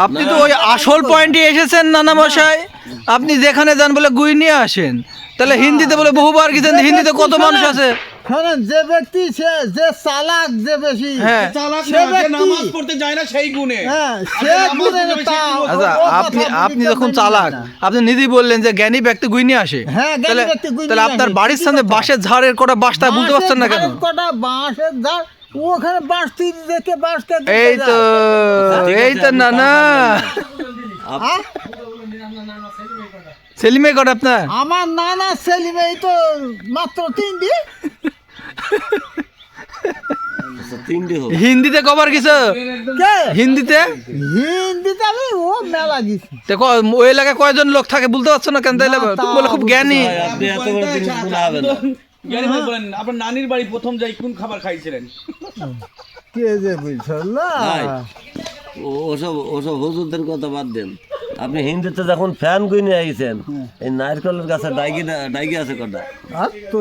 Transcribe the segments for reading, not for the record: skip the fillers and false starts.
আপনি তো ওই আসল পয়েন্টে এসেছেন নানা মশাই। আপনি যেখানে যান বলে গুই নিয়ে আসেন, তাহলে হিন্দিতে বলে বহুবার গেছেন, হিন্দিতে কত মানুষ আছে। যে ব্যক্তি যে চালাক, যে বেশি নামাজ পড়তে যায় না সেই গুণে। আচ্ছা, আপনি যখন চালাক, আপনি নিজেই বললেন যে জ্ঞানী ব্যক্তি গুই নিয়ে আসে, তাহলে আপনার বাড়ির সামনে বাঁশের ঝাড়ের কটা বাঁশটা বলতে পারছেন না কেন? কটা বাঁশের ঝাড়, ওখানে বাঁশ তিন রেখে বাঁশ এই তো না না সেলিমে কটা আপনার? আমার নানা সেলিমে তো মাত্র তিনটি। হিন্দিতে কবার কিছু? হিন্দিতে আমি ও মেলা গেছি। ওই এলাকায় কয়জন লোক থাকে বলতে পারছো না কেন? তাইলে তুমি বলে খুব জ্ঞানী। আপনার নানির বাড়ি প্রথম যাই কোন খাবার খাইছিলেন? কে যে বুঝল ওসব হুজুরদের কথা বাদ দেন। আপনি হিন্দিতে যখন ফ্যান কিনে আইছেন, এই নারকেলের গাছে ডাইগি আছে কটা? তো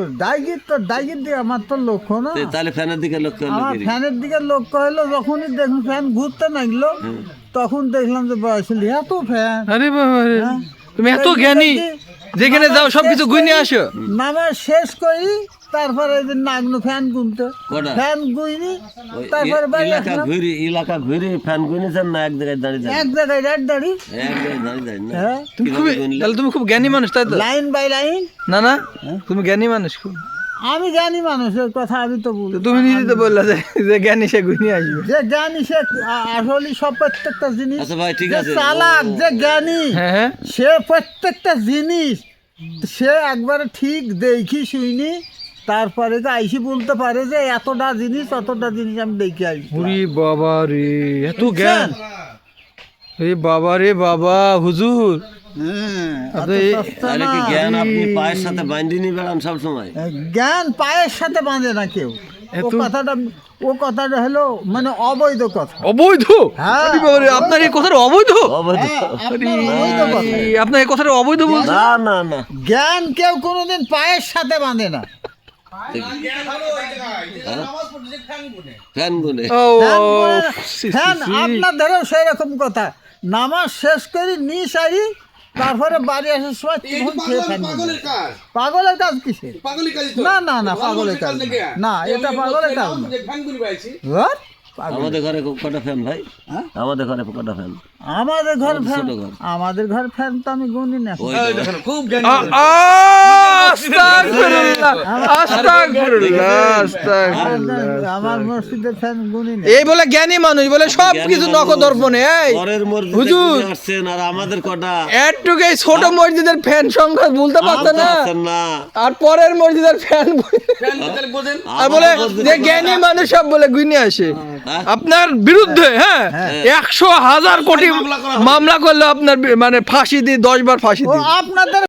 ডাইগির দিকে আমার তো লক্ষ্য না। তাহলে ফ্যানের দিকে লক্ষ্য হলো? আমার ফ্যানের দিকে লক্ষ্য হলো, যখনই দেখুন ফ্যান ঘুরতে লাগলো, তখন দেখলাম যে বয়সে এত ফ্যান। আরে বাবা, তুমি এত জ্ঞানী, যেখানে যাও সবকিছু গুইনে আসো। নামাজ শেষ করি, তারপরে নাগনো ফ্যান গুনতে, ফ্যান গুইনি, তারপরে এলাকা ঘুরে ফ্যান গুনেছেন না? এক জায়গায় দাঁড়িয়ে এক জায়গায় দাঁড়িয়ে তাহলে তুমি খুব জ্ঞানী মানুষ, তাই তো? Line by line. না না, তুমি জ্ঞানী মানুষ খুব। আমি জ্ঞানী মানুষের কথা আমি তো বলি। তুমি নিজে তো বললা যে জ্ঞানী সে গুইনে আসবে। যে জ্ঞানী সে আসলে সব প্রত্যেকটা জিনিস। আচ্ছা ভাই, ঠিক আছে। চালাক যে জ্ঞানী, হ্যাঁ, সে প্রত্যেকটা জিনিস সে একবারে ঠিক দেখি শুইনি, তারপরে যে আইসি বলতে পারে যে এতটা জিনিস অতটা জিনিস আমি দেখে আইসি। ওরে বাবা রে, এত জ্ঞান! রে বাবা রে বাবা, হুজুর জ্ঞান আপনি পায়ের সাথে বাঁধিনি বেড়ান সব সময়। জ্ঞান পায়ের সাথে বাঁধে না কেউ। ও কথাটা হলো মানে অবৈধ কথা। অবৈধ? আপনার এই কথাটা অবৈধ? আপনার এই কথাটা অবৈধ বলছেন? না না না, জ্ঞান কেউ কোনোদিন পায়ের সাথে বাঁধে না। ফ্যান গুনে ফ্যান আপনাদেরও সেই রকম কথা। নামাজ শেষ করি নিসারি, তারপরে বাড়ি আসার সময় পাগলের কাজ কিসে? না না না, পাগলের কাজ না, এটা পাগলের কাজ না। আমাদের ঘরে কটা ফ্যান ভাই? আমাদের ঘরে কটা ফ্যান? আমাদের ঘর ফ্যান তো আমি গুনি না। খুব আমার মসজিদের ফ্যান গুনি না। এই বলে জ্ঞানী মানুষ বলে সবকিছু নখদর্পণে। হুজুর আসছেন আর আমাদের কটা? একটুকু এই ছোট মসজিদের ফ্যান সংখ্যা বলতে পারতেন না, আর পরের মসজিদের ফ্যান আর বলে যে জ্ঞানী মানুষ সব বলে গুনে আসে। আপনার বিরুদ্ধে 100,000 কোটি মামলা করলে আপনার মানে ফাঁসি দিয়ে 10 বার ফাঁসি দিয়ে। আপনাদের